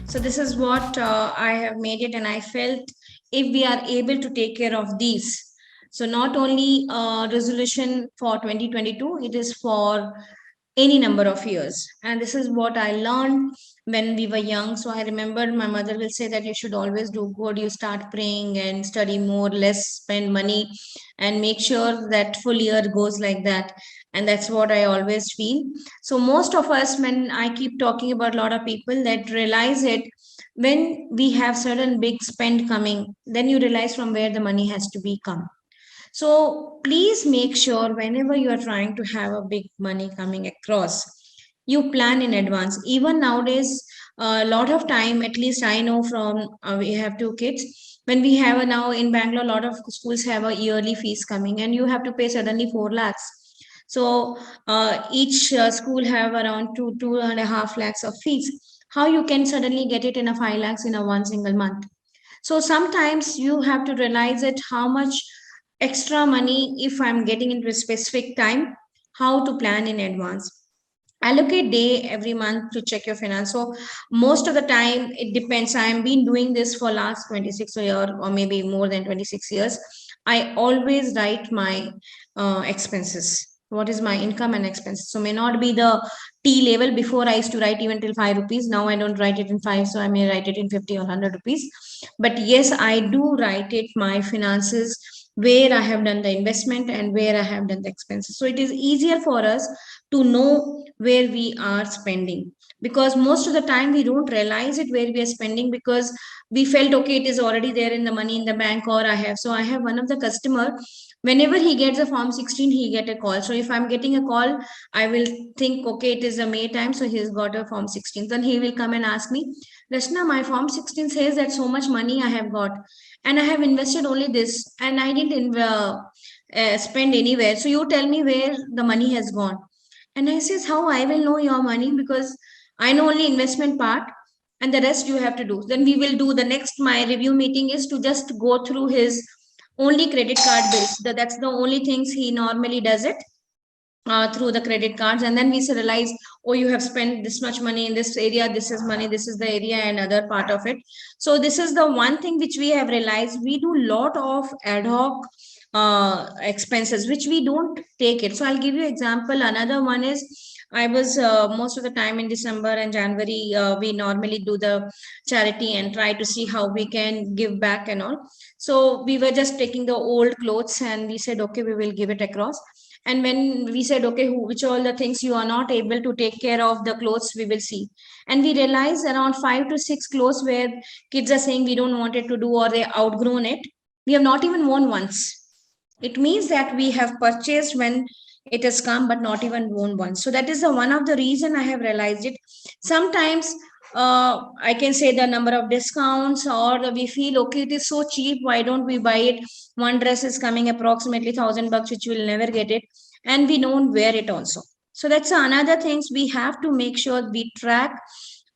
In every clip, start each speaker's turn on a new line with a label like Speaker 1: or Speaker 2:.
Speaker 1: So this is what I have made it, and I felt if we are able to take care of these, so not only resolution for 2022, it is for any number of years. And this is what I learned when we were young. So I remember my mother will say that you should always do good, you start praying and study more, less spend money, and make sure that full year goes like that. And that's what I always feel. So most of us, when I keep talking about a lot of people that realize it, when we have certain big spend coming, then you realize from where the money has to be come. So please make sure whenever you are trying to have a big money coming across, you plan in advance. Even nowadays, a lot of time, at least I know from we have two kids. When we have now in Bangalore, a lot of schools have a yearly fees coming, and you have to pay suddenly 4 lakhs. So each school have around 2.5 lakhs of fees. How you can suddenly get it in a 5 lakhs in a one single month? So sometimes you have to realize it how much extra money if I'm getting into a specific time, how to plan in advance. Allocate day every month to check your finance. So most of the time it depends. I've been doing this for last 26 year or maybe more than 26 years. I always write my expenses. What is my income and expenses? So may not be the T level. Before I used to write even till 5 rupees. Now I don't write it in five, so I may write it in 50 or 100 rupees. But yes, I do write it my finances, where I have done the investment and where I have done the expenses. So it is easier for us to know where we are spending, because most of the time we don't realize it where we are spending, because we felt okay, it is already there in the money in the bank, or I have. So I have one of the customer, whenever he gets a form 16 he get a call. So if I'm getting a call, I will think okay, it is a May time, so he's got a form 16. Then he will come and ask me, Rashna, my form 16 says that so much money I have got, and I have invested only this, and I didn't spend anywhere. So you tell me where the money has gone. And I says, how I will know your money? Because I know only investment part, and the rest you have to do. Then we will do the next. My review meeting is to just go through his only credit card bills. That's the only things he normally does it through the credit cards. And then we realize, oh, you have spent this much money in this area, this is money, this is the area and other part of it. So this is the one thing which we have realized, we do lot of ad hoc expenses which we don't take it. So I'll give you example. Another one is, I was most of the time in December and January, we normally do the charity and try to see how we can give back and all. So we were just taking the old clothes and we said, okay, we will give it across. And when we said, okay, which all the things you are not able to take care of the clothes, we will see. And we realize around 5 to 6 clothes where kids are saying we don't want it to do, or they outgrown it. We have not even worn once. It means that we have purchased when it has come, but not even worn once. So that is the one of the reason I have realized it. Sometimes I can say the number of discounts, or we feel okay, it is so cheap, why don't we buy it? One dress is coming approximately 1,000 bucks, which will never get it, and we don't wear it also. So that's another things we have to make sure we track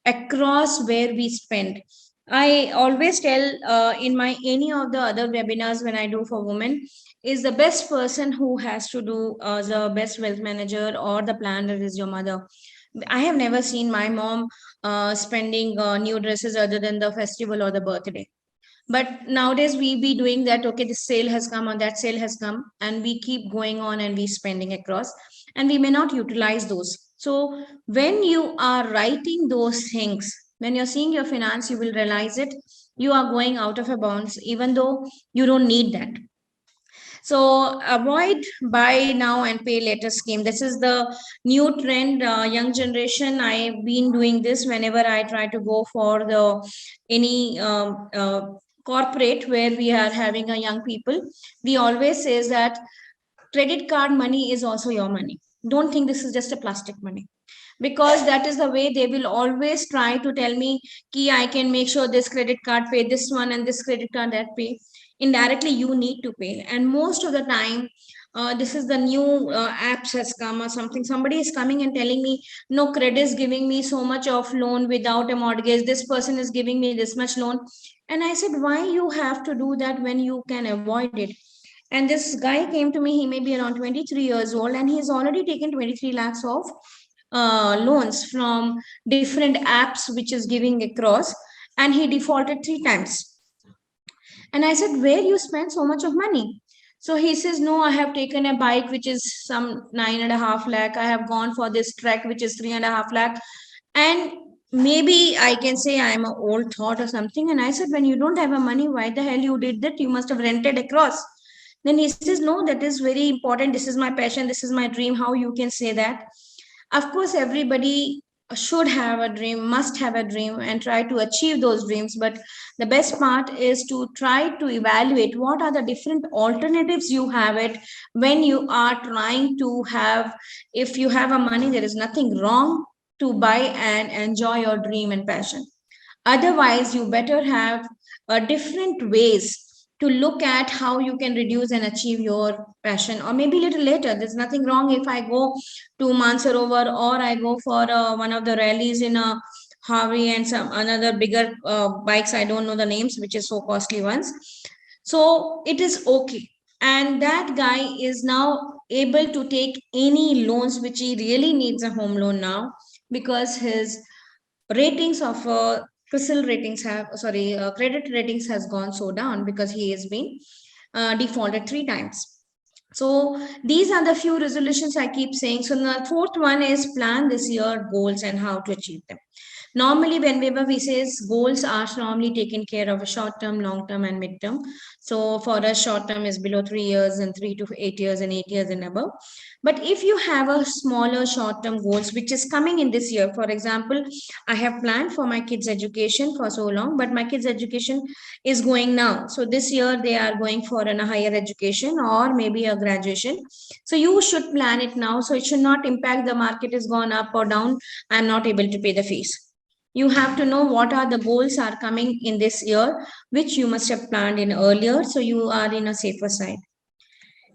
Speaker 1: across where we spend. I always tell in my any of the other webinars when I do for women, is the best person who has to do the best wealth manager or the planner is your mother. I have never seen my mom spending new dresses other than the festival or the birthday. But nowadays we be doing that, okay, this sale has come or that sale has come, and we keep going on and we spending across, and we may not utilize those. So when you are writing those things, when you're seeing your finance, you will realize it, you are going out of a bounds even though you don't need that. So avoid buy now and pay later scheme. This is the new trend, young generation. I've been doing this whenever I try to go for the any corporate where we are having a young people. We always says that credit card money is also your money. Don't think this is just a plastic money, because that is the way they will always try to tell me ki I can make sure this credit card pay this one and this credit card that pay. Indirectly you need to pay. And most of the time, this is the new apps has come or something, somebody is coming and telling me, no, credit is giving me so much of loan without a mortgage, this person is giving me this much loan. And I said, why you have to do that when you can avoid it? And this guy came to me, he may be around 23 years old, and he's already taken 23 lakhs of loans from different apps which is giving across, and he defaulted 3 times. And I said, where you spend so much of money? So he says, no, I have taken a bike which is some 9.5 lakh. I have gone for this trek which is 3.5 lakh. And maybe I can say I'm an old thought or something. And I said, when you don't have a money, why the hell you did that? You must have rented across. Then he says, no, that is very important. This is my passion. This is my dream. How you can say that? Of course, everybody should have a dream, must have a dream, and try to achieve those dreams. But the best part is to try to evaluate what are the different alternatives you have it when you are trying to have. If you have a money, there is nothing wrong to buy and enjoy your dream and passion. Otherwise, you better have different ways to look at how you can reduce and achieve your passion, or maybe a little later. There's nothing wrong if I go to Mansarovar, or I go for one of the rallies in a Harvey and some another bigger bikes. I don't know the names, which is so costly ones. So it is okay. And that guy is now able to take any loans which he really needs a home loan now, because his ratings of CRISIL ratings have, sorry, credit ratings has gone so down because he has been defaulted 3 times. So these are the few resolutions I keep saying. So the fourth one is plan this year goals and how to achieve them. Normally, whenever we say goals are normally taken care of a short term, long term, and mid term. So for us, short term is below 3 years, and 3 to 8 years, and 8 years and above. But if you have a smaller short term goals, which is coming in this year, for example, I have planned for my kids' education for so long, but my kids' education is going now. So this year they are going for a higher education or maybe a graduation. So you should plan it now. So it should not impact the market is gone up or down. I'm not able to pay the fees. You have to know what are the goals are coming in this year, which you must have planned in earlier. So you are in a safer side.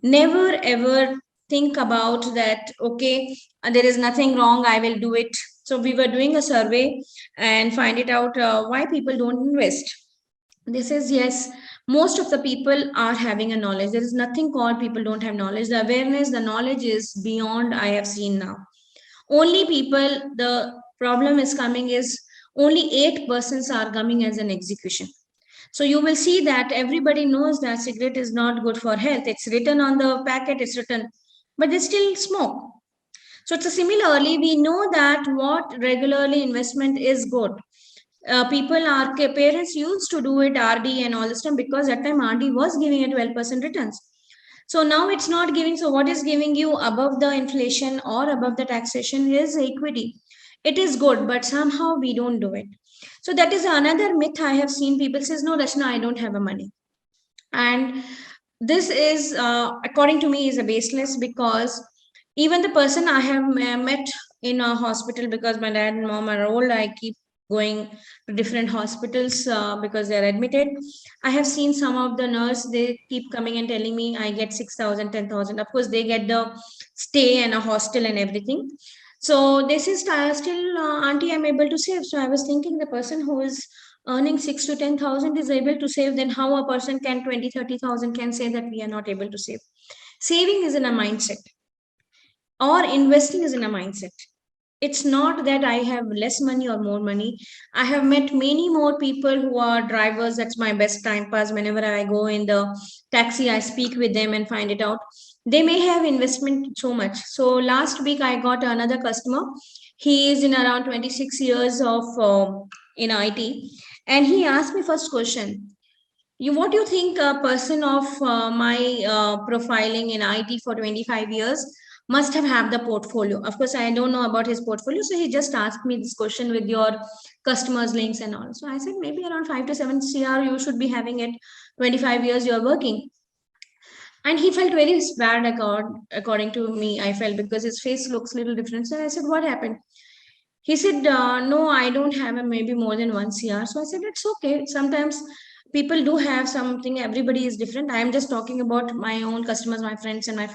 Speaker 1: Never ever think about that, okay, there is nothing wrong, I will do it. So we were doing a survey and find it out why people don't invest. This is yes, most of the people are having a knowledge. There is nothing called people don't have knowledge. The awareness, the knowledge is beyond I have seen now. Only people, the problem is coming is only 8% are coming as an execution. So you will see that everybody knows that cigarette is not good for health. It's written on the packet, it's written, but they still smoke. So it's a similarly, we know that what regularly investment is good. People are parents used to do it RD and all this time, because that time RD was giving a 12% returns. So now it's not giving. So what is giving you above the inflation or above the taxation is equity. It is good, but somehow we don't do it. So that is another myth I have seen. People says, no, Rashna, I don't have a money. And this is, according to me, is a baseless, because even the person I have met in a hospital, because my dad and mom are old, I keep going to different hospitals because they're admitted. I have seen some of the nurse, they keep coming and telling me I get 6,000, 10,000. Of course, they get the stay and a hostel and everything. So this is still, auntie, I'm able to save. So I was thinking the person who is earning 6 to 10,000 is able to save, then how a person can 20, 30,000 can say that we are not able to save? Saving is in a mindset, or investing is in a mindset. It's not that I have less money or more money. I have met many more people who are drivers. That's my best time pass. Whenever I go in the taxi, I speak with them and find it out. They may have investment so much. So last week I got another customer. He is in around 26 years of in IT, and he asked me first question. What do you think a person of my profiling in IT for 25 years must have the portfolio? Of course, I don't know about his portfolio. So he just asked me this question with your customers links and all. So I said, maybe around 5 to 7 CR, you should be having it. 25 years you're working. And he felt very bad according to me, I felt, because his face looks a little different. So I said, what happened? He said, no, I don't have a maybe more than 1 CR. So I said, it's okay. Sometimes people do have something. Everybody is different. I am just talking about my own customers, my friends, and my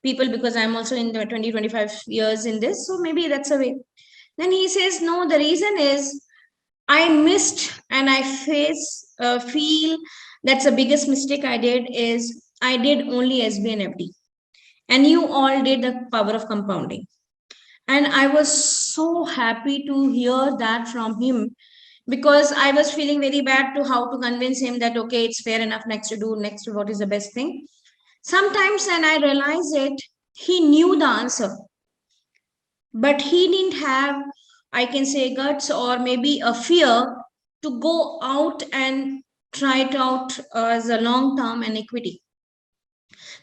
Speaker 1: people, because I'm also in the 20, 25 years in this. So maybe that's a way. Then he says, no, the reason is I missed, and I feel that's the biggest mistake I did is I did only SB and FD. And you all did the power of compounding. And I was so happy to hear that from him, because I was feeling very bad to how to convince him that, okay, it's fair enough, next to do, next to what is the best thing. Sometimes when I realized it, he knew the answer, but he didn't have, I can say, guts or maybe a fear to go out and try it out as a long term and equity.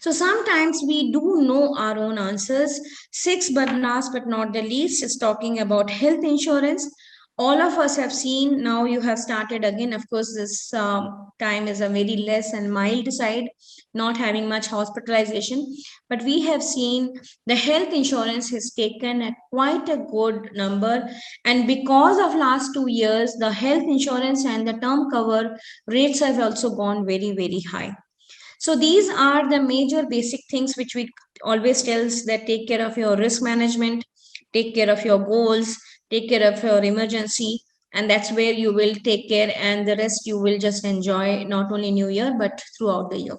Speaker 1: So sometimes we do know our own answers. Sixth, but last but not the least, is talking about health insurance. All of us have seen, now you have started again. Of course, this time is a very less and mild side, not having much hospitalization. But we have seen the health insurance has taken a quite a good number. And because of last 2 years, the health insurance and the term cover rates have also gone very, very high. So these are the major basic things which we always tells, that take care of your risk management, take care of your goals, take care of your emergency, and that's where you will take care, and the rest you will just enjoy not only new year but throughout the year.